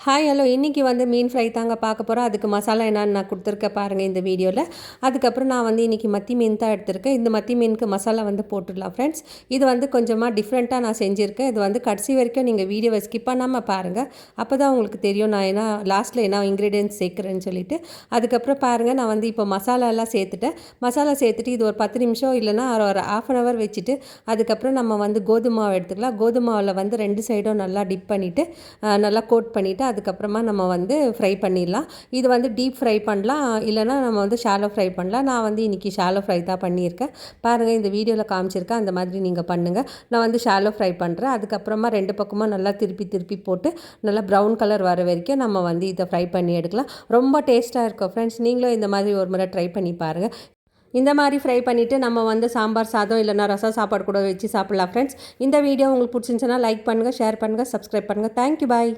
Hi hello இன்றைக்கி வந்து மீன் fry தாங்க பார்க்க போகிறோம். அதுக்கு மசாலா என்னன்னு நான் கொடுத்துருக்கேன் பாருங்கள் இந்த வீடியோவில். அதுக்கப்புறம் நான் வந்து இன்றைக்கி மத்தி மீன் தான் எடுத்திருக்கேன். இந்த மத்தி மீனுக்கு மசாலா வந்து போட்டுடலாம் ஃப்ரெண்ட்ஸ். இது வந்து கொஞ்சமாக டிஃப்ரெண்ட்டாக நான் செஞ்சுருக்கேன். இது வந்து கடைசி வரைக்கும் நீங்கள் வீடியோவை ஸ்கிப் பண்ணாமல் பாருங்கள். அப்போ தான் உங்களுக்கு தெரியும் நான் என்ன லாஸ்ட்டில் என்ன இன்க்ரீடியன்ட்ஸ் சேர்க்குறேன்னு சொல்லிட்டு. அதுக்கப்புறம் பாருங்கள் நான் வந்து இப்போ மசாலாலாம் சேர்த்துட்டேன். மசாலா சேர்த்துட்டு இது ஒரு 10 நிமிஷம் இல்லைனா ஒரு ½ அன் ஹவர் வச்சுட்டு அதுக்கப்புறம் நம்ம வந்து கோதுமை மாவு எடுத்துக்கலாம். கோதுமை மாவில் வந்து 2 சைடும் நல்லா டிப் பண்ணிவிட்டு நல்லா கோட் பண்ணிவிட்டு அதுக்கப்புறமா நம்ம வந்து ஃப்ரை பண்ணிடலாம். இது வந்து டீப் ஃப்ரை பண்ணலாம், இல்லைனா நம்ம வந்து ஷாலோ ஃப்ரை பண்ணலாம். நான் வந்து இன்றைக்கி ஷாலோ ஃப்ரை தான் பண்ணியிருக்கேன். பாருங்கள் இந்த வீடியோவில் காமிச்சிருக்கேன், அந்த மாதிரி நீங்கள் பண்ணுங்கள். நான் வந்து ஷாலோ ஃப்ரை பண்ணுறேன். அதுக்கப்புறமா 2 பக்கமும் நல்லா திருப்பி போட்டு நல்லா ப்ரௌன் கலர் வர வரைக்கும் நம்ம வந்து இதை ஃப்ரை பண்ணி எடுக்கலாம். ரொம்ப டேஸ்ட்டாக இருக்கும் ஃப்ரெண்ட்ஸ். நீங்களும் இந்த மாதிரி ஒரு முறை ட்ரை பண்ணி பாருங்கள். இந்த மாதிரி ஃப்ரை பண்ணிவிட்டு நம்ம வந்து சாம்பார் சாதம் இல்லைனா ரசம் சாப்பாடு கூட வச்சு சாப்பிட்லாம் ஃப்ரெண்ட்ஸ். இந்த வீடியோ உங்களுக்கு பிடிச்சிருந்துச்சுன்னா லைக் பண்ணுங்கள், ஷேர் பண்ணுங்கள், சப்ஸ்கிரைப் பண்ணுங்கள். தேங்க்யூ, பாய்.